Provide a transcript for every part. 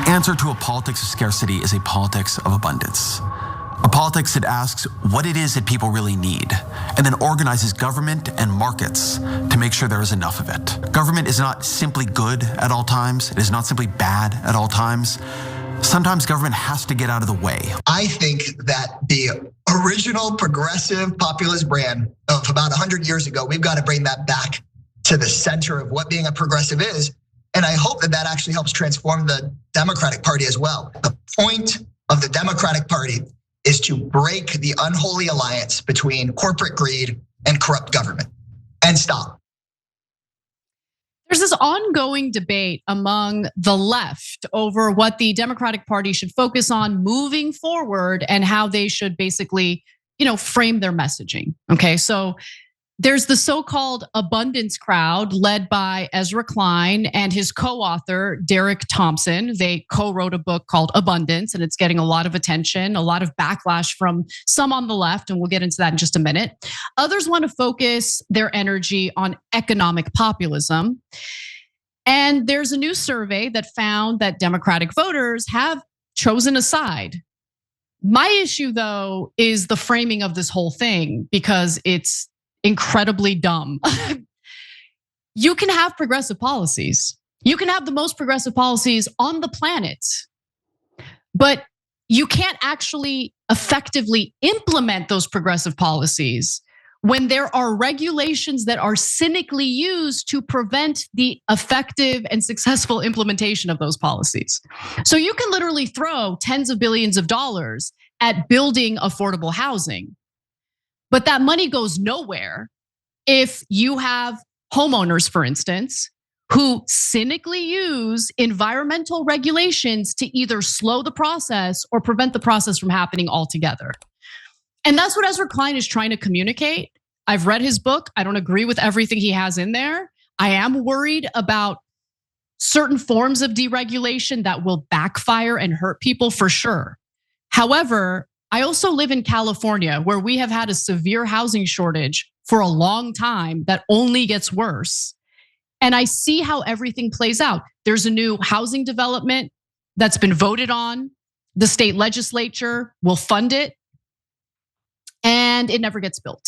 The answer to a politics of scarcity is a politics of abundance. A politics that asks what it is that people really need, and then organizes government and markets to make sure there is enough of it. Government is not simply good at all times. It is not simply bad at all times. Sometimes government has to get out of the way. I think that the original progressive populist brand of about 100 years ago, we've got to bring that back to the center of what being a progressive is. And I hope that that actually helps transform the Democratic Party as well. The point of the Democratic Party is to break the unholy alliance between corporate greed and corrupt government and stop. There's this ongoing debate among the left over what the Democratic Party should focus on moving forward and how they should basically, frame their messaging. Okay, so there's the so-called abundance crowd led by Ezra Klein and his co-author, Derek Thompson. They co-wrote a book called Abundance, and it's getting a lot of attention, a lot of backlash from some on the left, and we'll get into that in just a minute. Others want to focus their energy on economic populism. And there's a new survey that found that Democratic voters have chosen a side. My issue, though, is the framing of this whole thing, because it's incredibly dumb. You can have progressive policies. You can have the most progressive policies on the planet, but you can't actually effectively implement those progressive policies when there are regulations that are cynically used to prevent the effective and successful implementation of those policies. So you can literally throw tens of billions of dollars at building affordable housing, but that money goes nowhere if you have homeowners, for instance, who cynically use environmental regulations to either slow the process or prevent the process from happening altogether. And that's what Ezra Klein is trying to communicate. I've read his book. I don't agree with everything he has in there. I am worried about certain forms of deregulation that will backfire and hurt people for sure. However, I also live in California, where we have had a severe housing shortage for a long time that only gets worse. And I see how everything plays out. There's a new housing development that's been voted on. The state legislature will fund it, and it never gets built.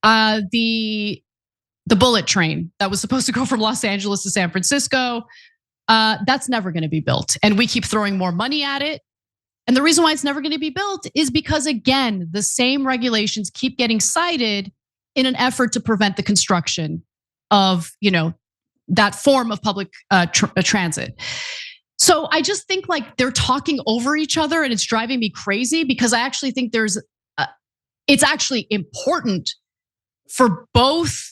The bullet train that was supposed to go from Los Angeles to San Francisco, that's never going to be built. And we keep throwing more money at it. And the reason why it's never going to be built is because, again, the same regulations keep getting cited in an effort to prevent the construction of, that form of public transit. So I just think like they're talking over each other, and it's driving me crazy, because I actually think it's actually important for both,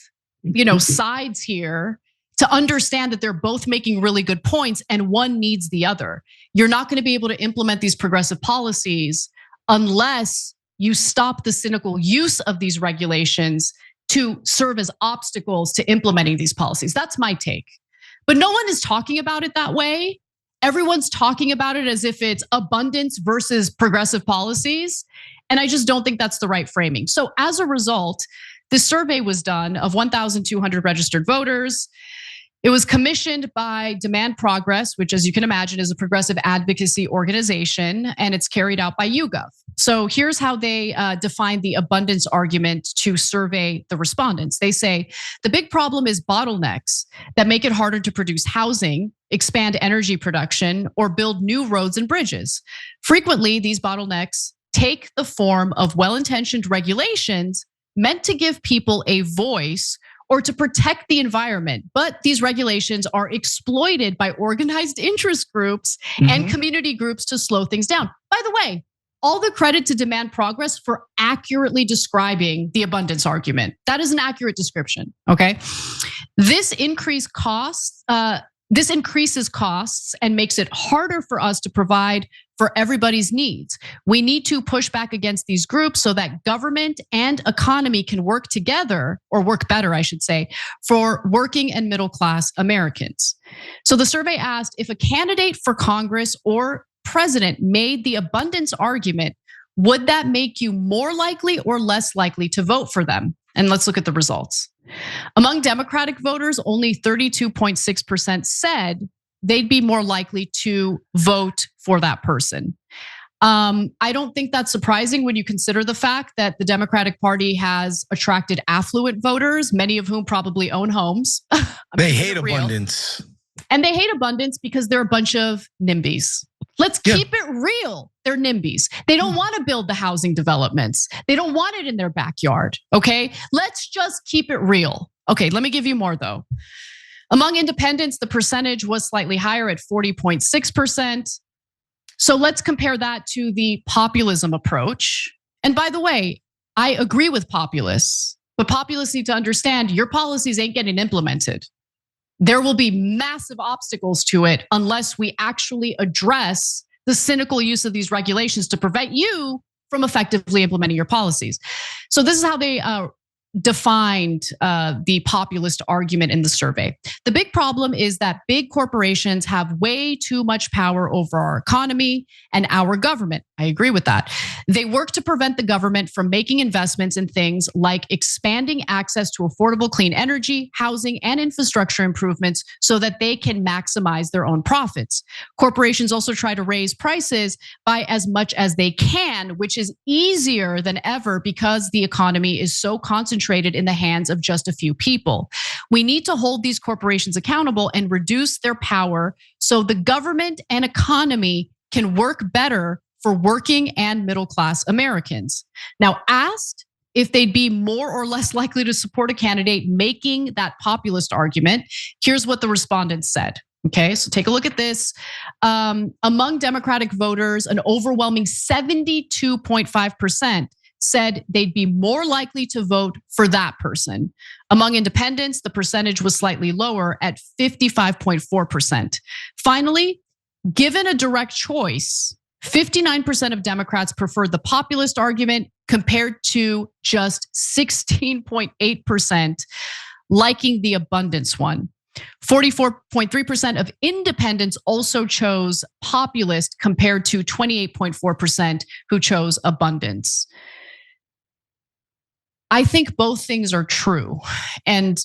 sides here to understand that they're both making really good points, and one needs the other. You're not going to be able to implement these progressive policies unless you stop the cynical use of these regulations to serve as obstacles to implementing these policies. That's my take. But no one is talking about it that way. Everyone's talking about it as if it's abundance versus progressive policies. And I just don't think that's the right framing. So as a result, this survey was done of 1,200 registered voters. It was commissioned by Demand Progress, which, as you can imagine, is a progressive advocacy organization, and it's carried out by YouGov. So here's how they define the abundance argument to survey the respondents. They say the big problem is bottlenecks that make it harder to produce housing, expand energy production, or build new roads and bridges. Frequently, these bottlenecks take the form of well-intentioned regulations meant to give people a voice or to protect the environment. But these regulations are exploited by organized interest groups and community groups to slow things down. By the way, all the credit to Demand Progress for accurately describing the abundance argument. That is an accurate description, okay? This increases costs and makes it harder for us to provide for everybody's needs. We need to push back against these groups so that government and economy can work together, or work better, I should say, for working and middle class Americans. So the survey asked if a candidate for Congress or president made the abundance argument, would that make you more likely or less likely to vote for them? And let's look at the results. Among Democratic voters, only 32.6% said they'd be more likely to vote for that person. I don't think that's surprising when you consider the fact that the Democratic Party has attracted affluent voters, many of whom probably own homes. They hate abundance. And they hate abundance because they're a bunch of NIMBYs. Let's keep it real. They're NIMBYs. They don't want to build the housing developments. They don't want it in their backyard, okay? Let's just keep it real. Okay, let me give you more though. Among independents, the percentage was slightly higher at 40.6%. So let's compare that to the populism approach. And by the way, I agree with populists, but populists need to understand your policies ain't getting implemented. There will be massive obstacles to it unless we actually address the cynical use of these regulations to prevent you from effectively implementing your policies. So this is how they defined the populist argument in the survey. The big problem is that big corporations have way too much power over our economy and our government. I agree with that. They work to prevent the government from making investments in things like expanding access to affordable clean energy, housing, and infrastructure improvements so that they can maximize their own profits. Corporations also try to raise prices by as much as they can, which is easier than ever because the economy is so concentrated in the hands of just a few people. We need to hold these corporations accountable and reduce their power so the government and economy can work better for working and middle class Americans. Now, asked if they'd be more or less likely to support a candidate making that populist argument, here's what the respondents said. Okay, so take a look at this. Among Democratic voters, an overwhelming 72.5% said they'd be more likely to vote for that person. Among independents, the percentage was slightly lower at 55.4%. Finally, given a direct choice, 59% of Democrats preferred the populist argument compared to just 16.8% liking the abundance one. 44.3% of independents also chose populist compared to 28.4% who chose abundance. I think both things are true, and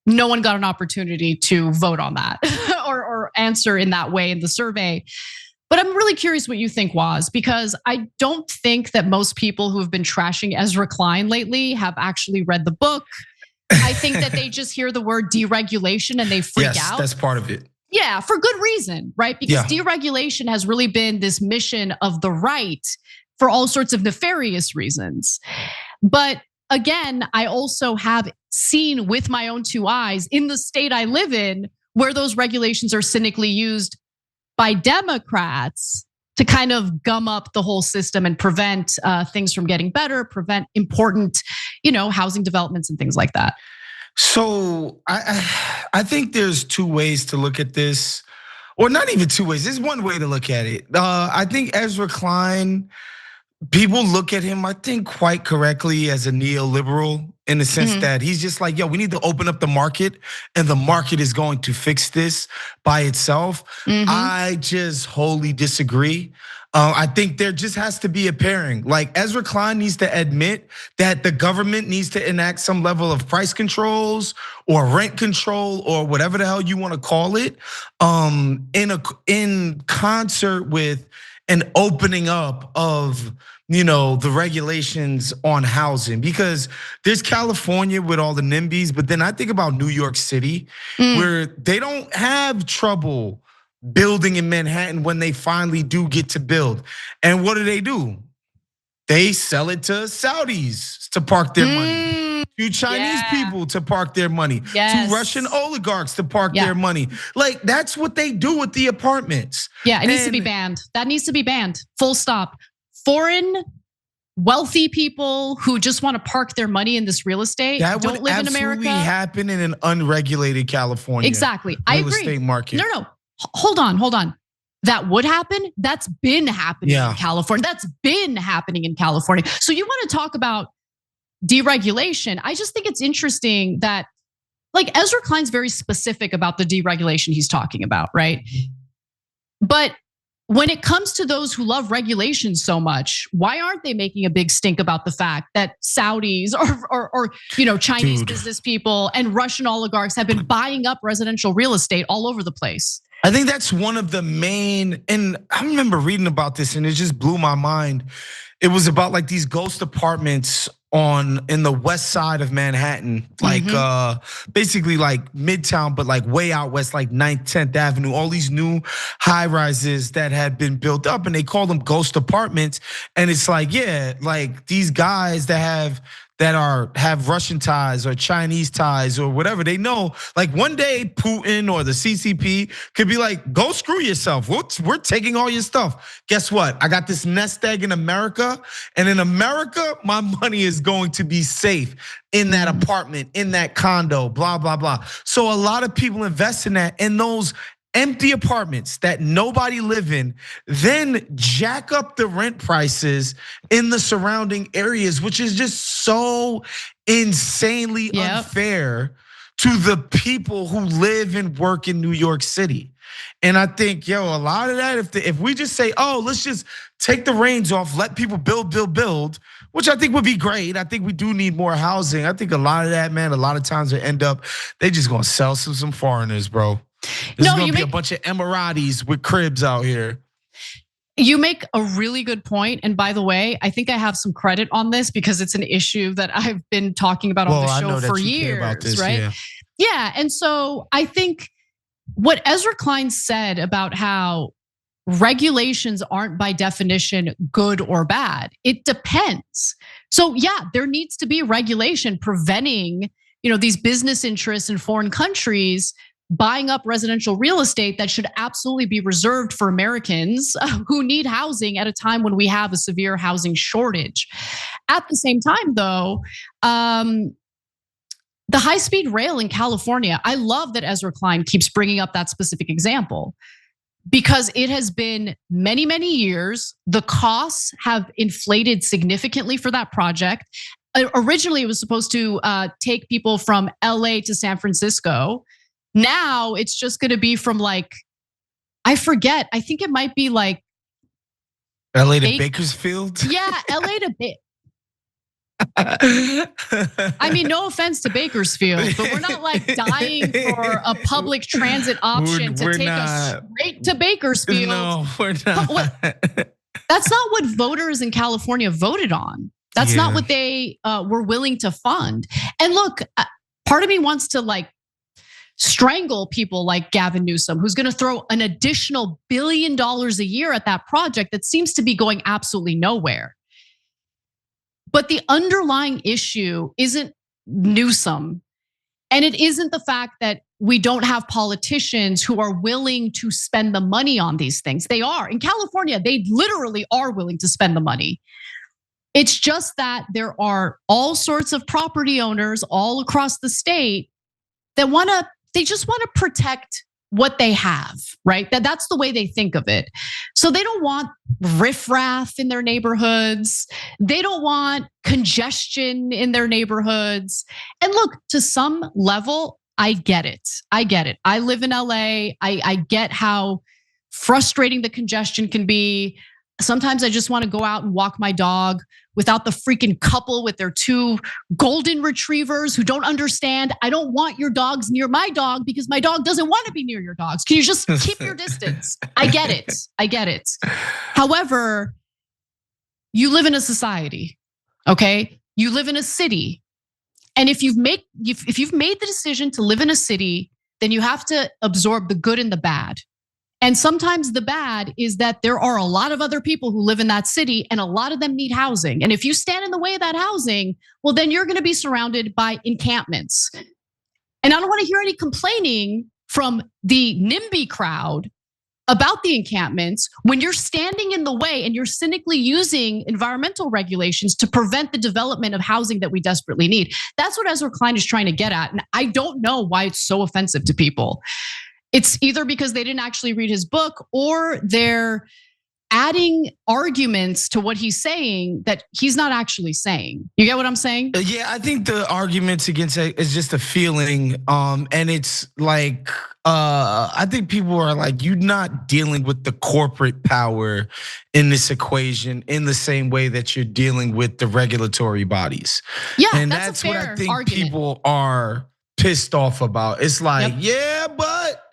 no one got an opportunity to vote on that or answer in that way in the survey. But I'm really curious what you think, Waz, because I don't think that most people who have been trashing Ezra Klein lately have actually read the book. I think that they just hear the word deregulation and they freak out. Yes, that's part of it. Yeah, for good reason, right? Because deregulation has really been this mission of the right for all sorts of nefarious reasons. But again, I also have seen with my own two eyes in the state I live in where those regulations are cynically used by Democrats to kind of gum up the whole system and prevent things from getting better, prevent important, housing developments and things like that. So I think there's two ways to look at this, or not even two ways. There's one way to look at it. I think Ezra Klein, people look at him, I think, quite correctly as a neoliberal in the sense that he's just like, yo, we need to open up the market and the market is going to fix this by itself. I just wholly disagree. I think there just has to be a pairing. Like Ezra Klein needs to admit that the government needs to enact some level of price controls or rent control or whatever the hell you want to call it, in concert with an opening up of the regulations on housing, because there's California with all the NIMBYs, but then I think about New York City where they don't have trouble building in Manhattan when they finally do get to build. And what do? They sell it to Saudis to park their money, to Chinese people to park their money, to Russian oligarchs to park their money. Like that's what they do with the apartments. Yeah, it needs to be banned. That needs to be banned. Full stop. Foreign wealthy people who just want to park their money in this real estate don't live in America. That would absolutely happen in an unregulated California. Exactly. I agree. Real estate market. No. Hold on. That would happen. That's been happening in California. That's been happening in California. So you want to talk about deregulation? I just think it's interesting that, like, Ezra Klein's very specific about the deregulation he's talking about, right? But when it comes to those who love regulation so much, why aren't they making a big stink about the fact that Saudis or Chinese business people and Russian oligarchs have been buying up residential real estate all over the place? I think that's one of the main, and I remember reading about this and it just blew my mind. It was about like these ghost apartments in the west side of Manhattan, like basically like Midtown, but like way out west, like 9th, 10th Avenue, all these new high rises that had been built up, and they call them ghost apartments. And it's like, yeah, like these guys that have Russian ties or Chinese ties or whatever. They know like one day Putin or the CCP could be like, go screw yourself. We're taking all your stuff. Guess what? I got this nest egg in America, and in America, my money is going to be safe in that apartment, in that condo, blah, blah, blah. So a lot of people invest in that, and those empty apartments that nobody live in, then jack up the rent prices in the surrounding areas, which is just so insanely unfair to the people who live and work in New York City. And I think, a lot of that, if we just say, oh, let's just take the reins off, let people build, which I think would be great. I think we do need more housing. I think a lot of that, man, a lot of times they just gonna sell some foreigners, bro. There's gonna be a bunch of Emiratis with cribs out here. You make a really good point. And by the way, I think I have some credit on this because it's an issue that I've been talking about on the show for years, right? Yeah, and so I think what Ezra Klein said about how regulations aren't by definition good or bad, it depends. So yeah, there needs to be regulation preventing, these business interests in foreign countries buying up residential real estate that should absolutely be reserved for Americans who need housing at a time when we have a severe housing shortage. At the same time, though, the high-speed rail in California, I love that Ezra Klein keeps bringing up that specific example because it has been many, many years. The costs have inflated significantly for that project. Originally, it was supposed to take people from LA to San Francisco. Now it's just gonna be from I forget, I think it might be like LA to Bakersfield? Yeah, LA to I mean, no offense to Bakersfield, but we're not dying for a public transit option to take us straight to Bakersfield. No, we're not. That's not what voters in California voted on. That's not what they were willing to fund. And look, part of me wants to strangle people like Gavin Newsom, who's gonna throw an additional $1 billion a year at that project that seems to be going absolutely nowhere. But the underlying issue isn't Newsom, and it isn't the fact that we don't have politicians who are willing to spend the money on these things. They are. In California, they literally are willing to spend the money. It's just that there are all sorts of property owners all across the state that they just want to protect what they have, right? That's the way they think of it. So they don't want riffraff in their neighborhoods. They don't want congestion in their neighborhoods. And look, to some level, I get it. I live in LA. I get how frustrating the congestion can be. Sometimes I just want to go out and walk my dog without the freaking couple with their 2 golden retrievers who don't understand. I don't want your dogs near my dog because my dog doesn't want to be near your dogs. Can you just keep your distance? I get it. However, you live in a society, okay? You live in a city. And if you've made the decision to live in a city, then you have to absorb the good and the bad. And sometimes the bad is that there are a lot of other people who live in that city and a lot of them need housing. And if you stand in the way of that housing, well, then you're gonna be surrounded by encampments. And I don't wanna hear any complaining from the NIMBY crowd about the encampments when you're standing in the way and you're cynically using environmental regulations to prevent the development of housing that we desperately need. That's what Ezra Klein is trying to get at. And I don't know why it's so offensive to people. It's either because they didn't actually read his book or they're adding arguments to what he's saying that he's not actually saying. You get what I'm saying? Yeah, I think the arguments against it is just a feeling. And it's I think people are you're not dealing with the corporate power in this equation in the same way that you're dealing with the regulatory bodies. Yeah, and that's what a fair I think argument. People are pissed off about. It's yeah, but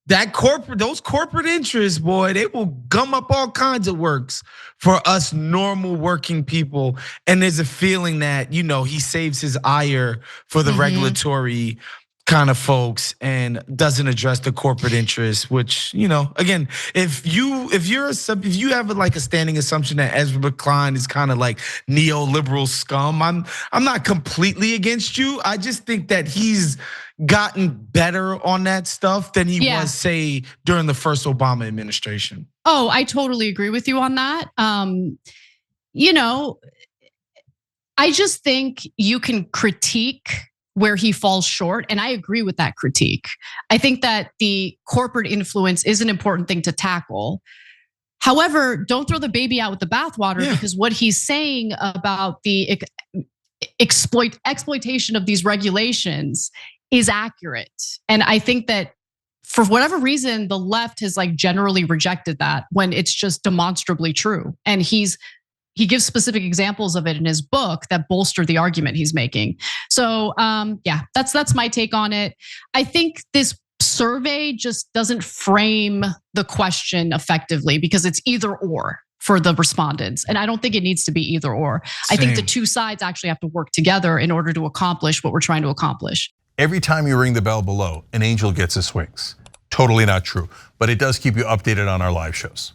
those corporate interests, boy, they will gum up all kinds of works for us normal working people. And there's a feeling that, he saves his ire for the regulatory kind of folks and doesn't address the corporate interests, which, again, if you have like a standing assumption that Ezra Klein is kind of like neoliberal scum, I'm not completely against you. I just think that he's gotten better on that stuff than he was, say, during the first Obama administration. Oh, I totally agree with you on that. I just think you can critique where he falls short. And I agree with that critique. I think that the corporate influence is an important thing to tackle. However, don't throw the baby out with the bathwater, because what he's saying about the exploitation of these regulations is accurate. And I think that for whatever reason, the left has like generally rejected that when it's just demonstrably true. And he gives specific examples of it in his book that bolster the argument he's making. So that's my take on it. I think this survey just doesn't frame the question effectively because it's either or for the respondents. And I don't think it needs to be either or. I think the two sides actually have to work together in order to accomplish what we're trying to accomplish. Every time you ring the bell below, an angel gets his wings. Totally not true, but it does keep you updated on our live shows.